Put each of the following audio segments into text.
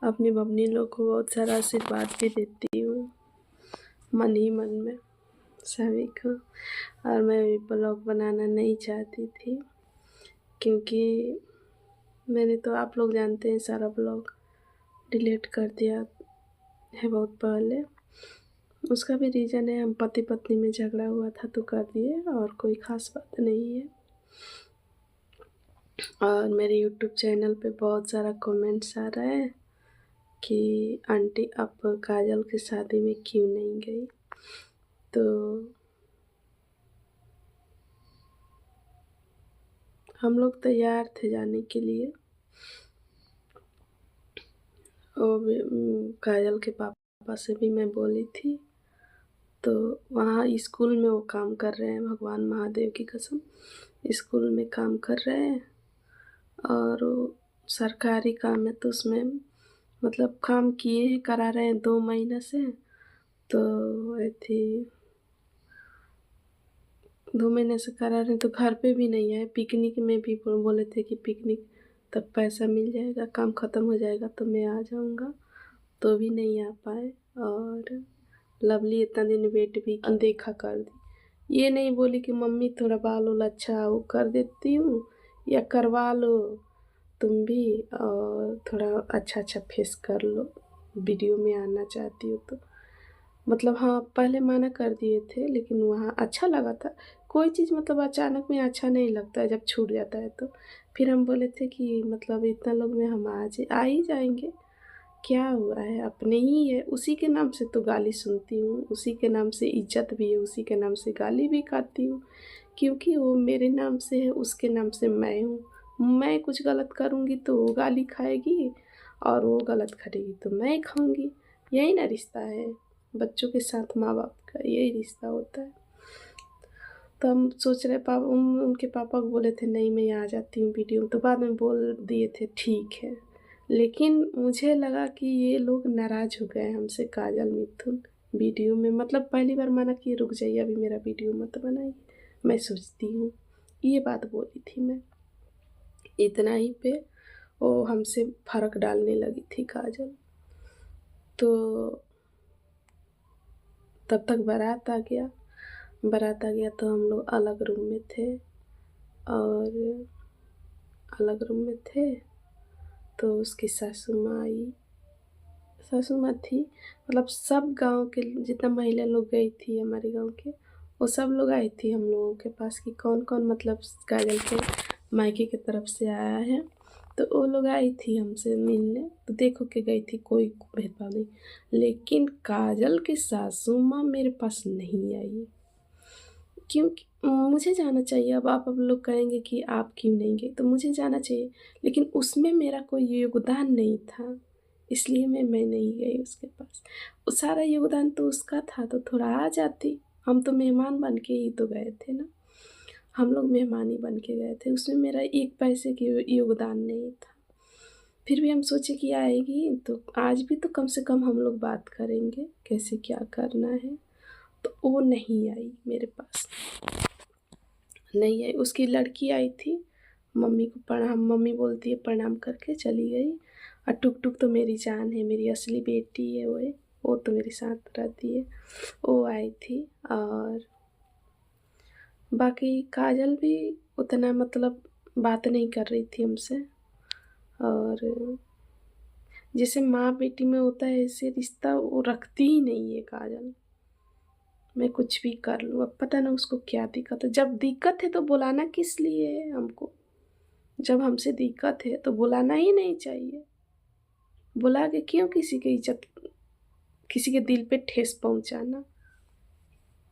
अपनी मम्मी लोग को बहुत सारा आशीर्वाद भी देती हूँ मन ही मन में सभी को। और मैं ब्लॉग बनाना नहीं चाहती थी क्योंकि मैंने तो आप लोग जानते हैं सारा ब्लॉग डिलीट कर दिया है बहुत पहले। उसका भी रीज़न है, हम पति पत्नी में झगड़ा हुआ था तो कर दिए, और कोई ख़ास बात नहीं है। और मेरे यूट्यूब चैनल पे बहुत सारा कमेंट्स आ रहा है कि आंटी आप काजल की शादी में क्यों नहीं गई। तो हम लोग तैयार थे जाने के लिए, और काजल के पापा से भी मैं बोली थी। तो वहाँ स्कूल में वो काम कर रहे हैं, भगवान महादेव की कसम स्कूल में काम कर रहे हैं, और वो सरकारी काम है तो उसमें मतलब काम किए हैं, करा रहे हैं 2 महीने से। तो थी 2 महीने से करा रहे हैं तो घर पे भी नहीं आए। पिकनिक में भी बोले थे कि पिकनिक तब पैसा मिल जाएगा, काम ख़त्म हो जाएगा तो मैं आ जाऊँगा, तो भी नहीं आ पाए। और लवली इतना दिन वेट भी अनदेखा कर दी। ये नहीं बोली कि मम्मी थोड़ा बाल वाल अच्छा वो कर देती हूँ या करवा लो तुम भी, और थोड़ा अच्छा फेस कर लो, वीडियो में आना चाहती हो तो। मतलब हाँ, पहले मना कर दिए थे लेकिन वहाँ अच्छा लगा था। कोई चीज़ मतलब अचानक में अच्छा नहीं लगता है जब छूट जाता है तो। फिर हम बोले थे कि मतलब इतना लोग में हम आ ही जाएंगे, क्या हुआ है, अपने ही है। उसी के नाम से तो गाली सुनती हूँ, उसी के नाम से इज्जत भी है, उसी के नाम से गाली भी खाती हूँ, क्योंकि वो मेरे नाम से है, उसके नाम से मैं हूँ। मैं कुछ गलत करूँगी तो वो गाली खाएगी, और वो गलत करेगी तो मैं खाऊँगी। यही ना रिश्ता है बच्चों के साथ, माँ बाप का यही रिश्ता होता है। तो हम सोच रहे उनके पापा को बोले थे नहीं मैं आ जाती हूँ वीडियो, तो बाद में बोल दिए थे ठीक है। लेकिन मुझे लगा कि ये लोग नाराज़ हो गए हमसे, काजल मिथुन वीडियो में। मतलब पहली बार माना कि रुक जाइए अभी मेरा वीडियो मत बनाइए, मैं सोचती हूँ, ये बात बोली थी मैं। इतना ही पे वो हमसे फ़र्क डालने लगी थी काजल। तो तब तक बारात आ गया तो हम लोग अलग रूम में थे, और अलग रूम में थे तो उसकी सासू माँ थी। मतलब सब गांव के जितना महिला लोग गई थी हमारे गांव के, वो सब लोग आई थी हम लोगों के पास कि कौन कौन मतलब काजल के मायके की तरफ से आया है। तो वो लोग आई थी हमसे मिलने, तो देखो के गई थी, कोई भेदभाव नहीं। लेकिन काजल की सासू माँ मेरे पास नहीं आई, क्योंकि मुझे जाना चाहिए। अब आप लोग कहेंगे कि आप क्यों नहीं गए, तो मुझे जाना चाहिए, लेकिन उसमें मेरा कोई योगदान नहीं था, इसलिए मैं नहीं गई उसके पास। वो सारा योगदान तो उसका था, तो थोड़ा आ जाती। हम तो मेहमान बन के ही तो गए थे ना, हम लोग मेहमान ही बन के गए थे, उसमें मेरा 1 पैसे की योगदान नहीं था। फिर भी हम सोचे कि आएगी तो आज भी तो कम से कम हम लोग बात करेंगे कैसे क्या करना है। तो वो नहीं आई मेरे पास, नहीं आई। उसकी लड़की आई थी, मम्मी को प्रणाम, मम्मी बोलती है प्रणाम करके चली गई। और टुक टुक तो मेरी जान है, मेरी असली बेटी है वो तो मेरे साथ रहती है, वो आई थी। और बाकी काजल भी उतना मतलब बात नहीं कर रही थी हमसे। और जैसे माँ बेटी में होता है ऐसे रिश्ता वो रखती ही नहीं है काजल। मैं कुछ भी कर लूँ, अब पता ना उसको क्या दिक्कत है। जब दिक्कत है तो बुलाना किस लिए है हमको, जब हमसे दिक्कत है तो बुलाना ही नहीं चाहिए। बुला के क्यों किसी की इज्जत, किसी के दिल पे ठेस पहुंचाना,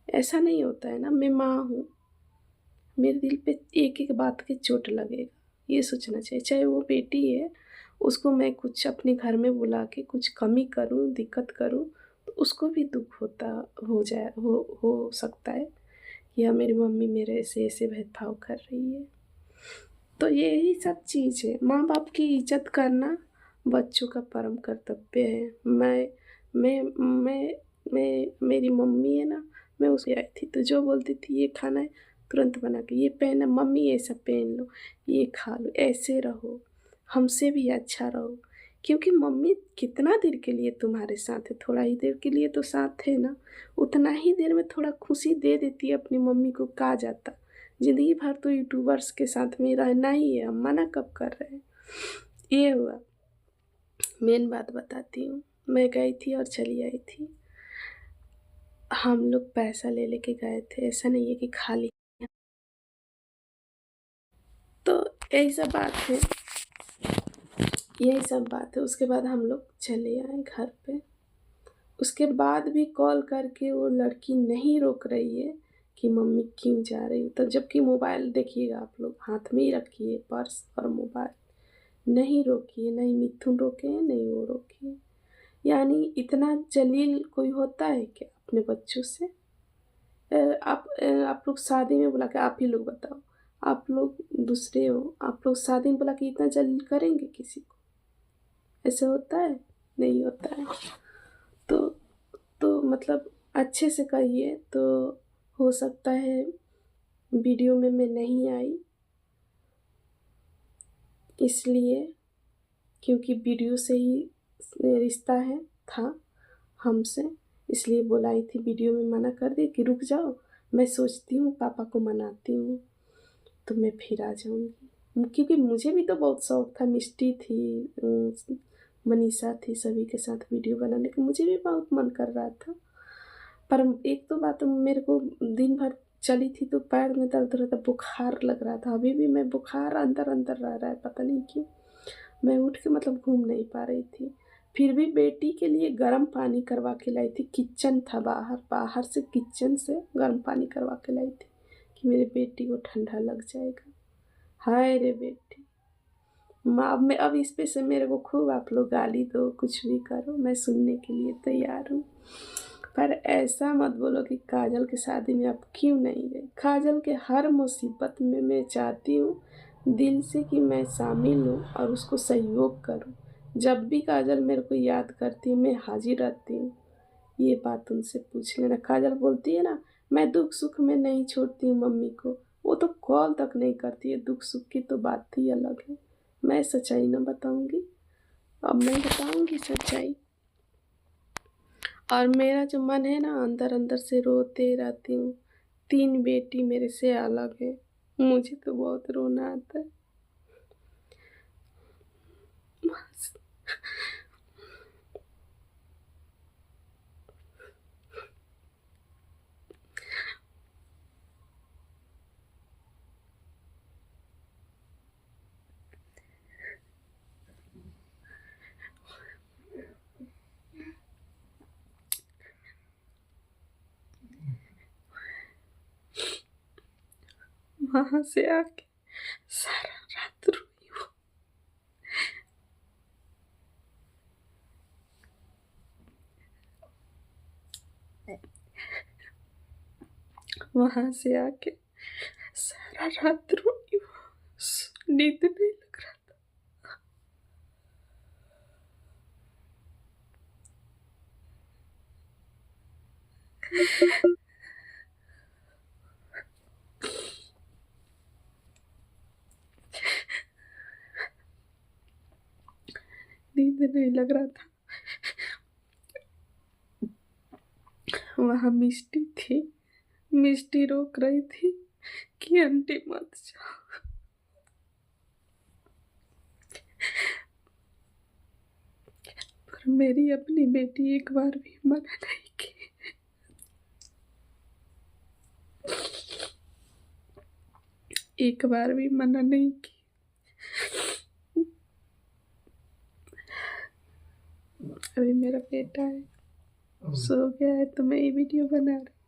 ऐसा नहीं होता है ना। मैं माँ हूँ, मेरे दिल पे एक एक बात की चोट लगेगा, ये सोचना चाहिए। चाहे वो बेटी है, उसको मैं कुछ अपने घर में बुला के कुछ कमी करूँ, दिक्कत करूँ, तो उसको भी दुख होता हो सकता है कि हाँ मेरी मम्मी मेरे ऐसे ऐसे भेदभाव कर रही है। तो यही सब चीज़ है, माँ बाप की इज्जत करना बच्चों का परम कर्तव्य है। मैं मेरी मम्मी है ना, मैं उसकी आई थी तो जो बोलती थी ये खाना है तुरंत बना के, ये पहना मम्मी ये सब पहन लो, ये खा लो, ऐसे रहो, हमसे भी अच्छा रहो, क्योंकि मम्मी कितना देर के लिए तुम्हारे साथ है, थोड़ा ही देर के लिए तो साथ है ना, उतना ही देर में थोड़ा खुशी दे देती है अपनी मम्मी को, कहा जाता ज़िंदगी भर तो यूट्यूबर्स के साथ में रहना ही है, हम मना कब कर रहे हैं। ये हुआ। मेन बात बताती हूँ, मैं गई थी और चली आई थी। हम लोग पैसा ले लेके गए थे, ऐसा नहीं है कि खाली। तो यही सब बात है, यही सब बात है। उसके बाद हम लोग चले आए घर पे। उसके बाद भी कॉल करके वो लड़की नहीं रोक रही है कि मम्मी क्यों जा रही हो, तो जबकि मोबाइल देखिएगा आप लोग हाथ में ही रखिए, पर्स और मोबाइल नहीं रोकिए, नहीं मिथुन रोके हैं, नहीं वो रोकिए। यानी इतना जलील कोई होता है क्या अपने बच्चों से? आप लोग शादी में बुला के, आप ही लोग बताओ, आप लोग दूसरे हो, आप लोग शादी में बुला के इतना जलील करेंगे किसी को? ऐसे होता है? नहीं होता है। तो मतलब अच्छे से कहिए। तो हो सकता है वीडियो में मैं नहीं आई इसलिए, क्योंकि वीडियो से ही रिश्ता है था हमसे, इसलिए बुलाई थी। वीडियो में मना कर दी कि रुक जाओ, मैं सोचती हूँ, पापा को मनाती हूँ, तो मैं फिर आ जाऊँगी। क्योंकि मुझे भी तो बहुत शौक था, मिष्टी थी, मनीषा थी, सभी के साथ वीडियो बनाने का मुझे भी बहुत मन कर रहा था। पर एक तो बात, मेरे को दिन भर चली थी तो पैर में दर्द हो रहा था, बुखार लग रहा था, अभी भी मैं बुखार अंदर अंदर रह रहा है, पता नहीं क्यों। मैं उठ के मतलब घूम नहीं पा रही थी। फिर भी बेटी के लिए गर्म पानी करवा के लाई थी, किचन था बाहर, बाहर से किचन से गर्म पानी करवा के लाई थी कि मेरे बेटी को ठंडा लग जाएगा। हाय रे बेटी, माँ अब इस पे से मेरे को खूब आप लोग गाली दो, कुछ भी करो, मैं सुनने के लिए तैयार हूँ। पर ऐसा मत बोलो कि काजल की शादी में आप क्यों नहीं गई। काजल के हर मुसीबत में मैं चाहती हूँ दिल से कि मैं शामिल हूँ और उसको सहयोग करूँ। जब भी काजल मेरे को याद करती है मैं हाजिर रहती हूँ। ये बात उनसे पूछ लेना। काजल बोलती है ना, मैं दुख सुख में नहीं छोड़ती हूँ मम्मी को, वो तो कॉल तक नहीं करती है। दुख सुख की तो बात ही अलग है। मैं सच्चाई ना बताऊँगी, अब मैं बताऊँगी सच्चाई। और मेरा जो मन है ना, अंदर अंदर से रोते रहती हूँ। 3 बेटी मेरे से अलग है, मुझे तो बहुत रोना आता है। बस। वहाँ से आके सारा रात रोई हूँ। वहाँ से आके सारा रात रोई हूँ, नींद नहीं लग रहा था। नींद नहीं लग रहा था। वहाँ मिष्टी थी, मिष्टी रोक रही थी कि आंटी मत जाओ। पर मेरी अपनी बेटी एक बार भी मना नहीं की। एक बार भी मना नहीं की। अभी मेरा बेटा है, सो गया है तो मैं ये वीडियो बना रही।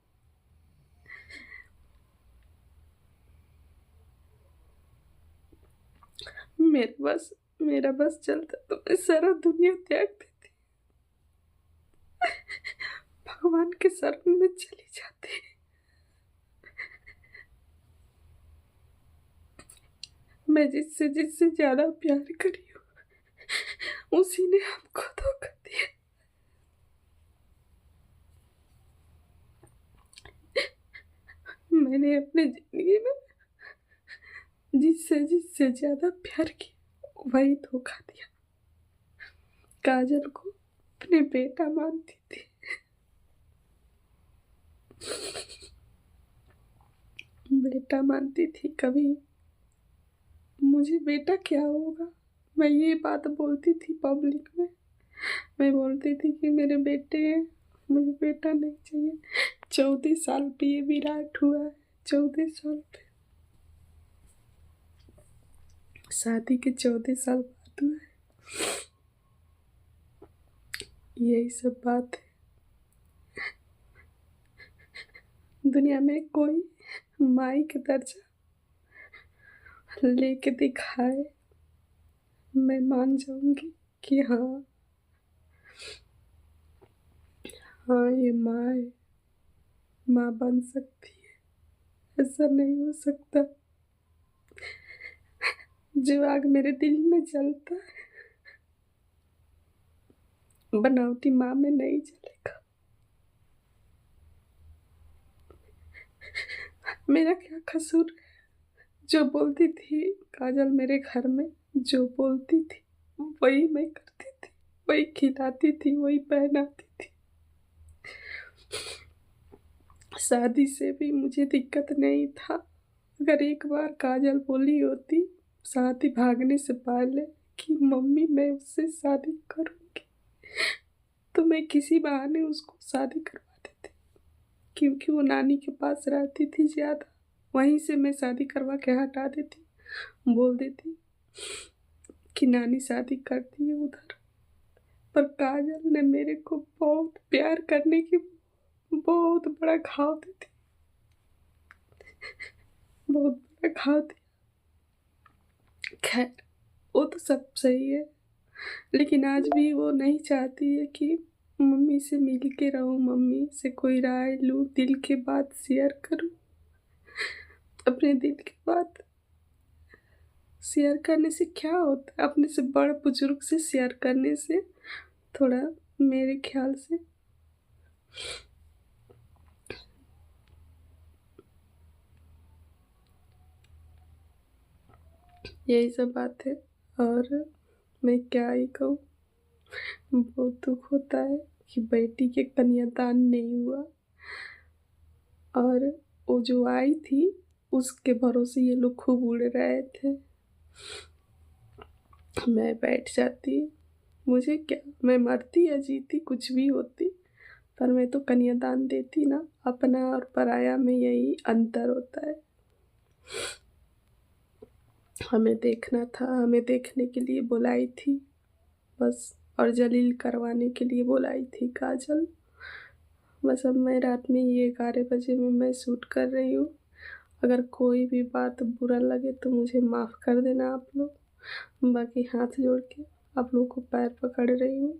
मेरा बस चलता तो मैं सारा दुनिया त्याग देती, भगवान के शरण में चली जाती। मैं जिससे जिससे ज्यादा प्यार करी हूँ उसी ने हमको धोखा दिया। मैंने अपने जिंदगी में जिससे जिससे ज्यादा प्यार किया वही धोखा दिया। काजल को अपने बेटा मानती थी। बेटा मानती थी। कभी मुझे बेटा क्या होगा, मैं ये बात बोलती थी पब्लिक में। मैं बोलती थी कि मेरे बेटे हैं, मुझे बेटा नहीं चाहिए। 14 साल पे ये विराट हुआ है, 14 साल पे, शादी के 14 साल बाद हुआ है। यही सब बात है। दुनिया में कोई माई के दर्जा लेके दिखाए, मैं मान जाऊंगी कि हाँ हाँ ये माँ है, माँ बन सकती है। ऐसा नहीं हो सकता। जो आग मेरे दिल में जलता है, बनावटी माँ में नहीं जलेगा। मेरा क्या कसूर है? जो बोलती थी काजल मेरे घर में, जो बोलती थी वही मैं करती थी, वही खिलाती थी, वही पहनाती थी। शादी से भी मुझे दिक्कत नहीं था। अगर एक बार काजल बोली होती शादी भागने से पहले कि मम्मी मैं उससे शादी करूंगी, तो मैं किसी बहाने उसको शादी करवा देती, क्योंकि वो नानी के पास रहती थी ज़्यादा। वहीं से मैं शादी करवा के हटा देती, बोल देती कि नानी शादी करती है उधर। पर काजल ने मेरे को बहुत प्यार करने की बहुत बड़ा घाव दी थी, बहुत बड़ा घाव दिया। खैर वो तो सब सही है, लेकिन आज भी वो नहीं चाहती है कि मम्मी से मिल के रहूं, मम्मी से कोई राय लूं, दिल की बात शेयर करूं। अपने दिल की बात शेयर करने से क्या होता है? अपने से बड़े बुजुर्ग से शेयर करने से थोड़ा, मेरे ख्याल से यही सब बात है। और मैं क्या ही कहूँ, बहुत दुख होता है कि बेटी के कन्यादान नहीं हुआ। और वो जो आई थी उसके भरोसे ये लोग खूब उड़ रहे थे। मैं बैठ जाती, मुझे क्या, मैं मरती या जीती कुछ भी होती, पर मैं तो कन्यादान देती ना। अपना और पराया में यही अंतर होता है। हमें देखना था, हमें देखने के लिए बुलाई थी बस, और जलील करवाने के लिए बुलाई थी काजल। बस अब मैं रात में ये 11 बजे में मैं शूट कर रही हूँ। अगर कोई भी बात बुरा लगे तो मुझे माफ़ कर देना आप लोग। बाकी हाथ जोड़ के आप लोगों को पैर पकड़ रही हूँ।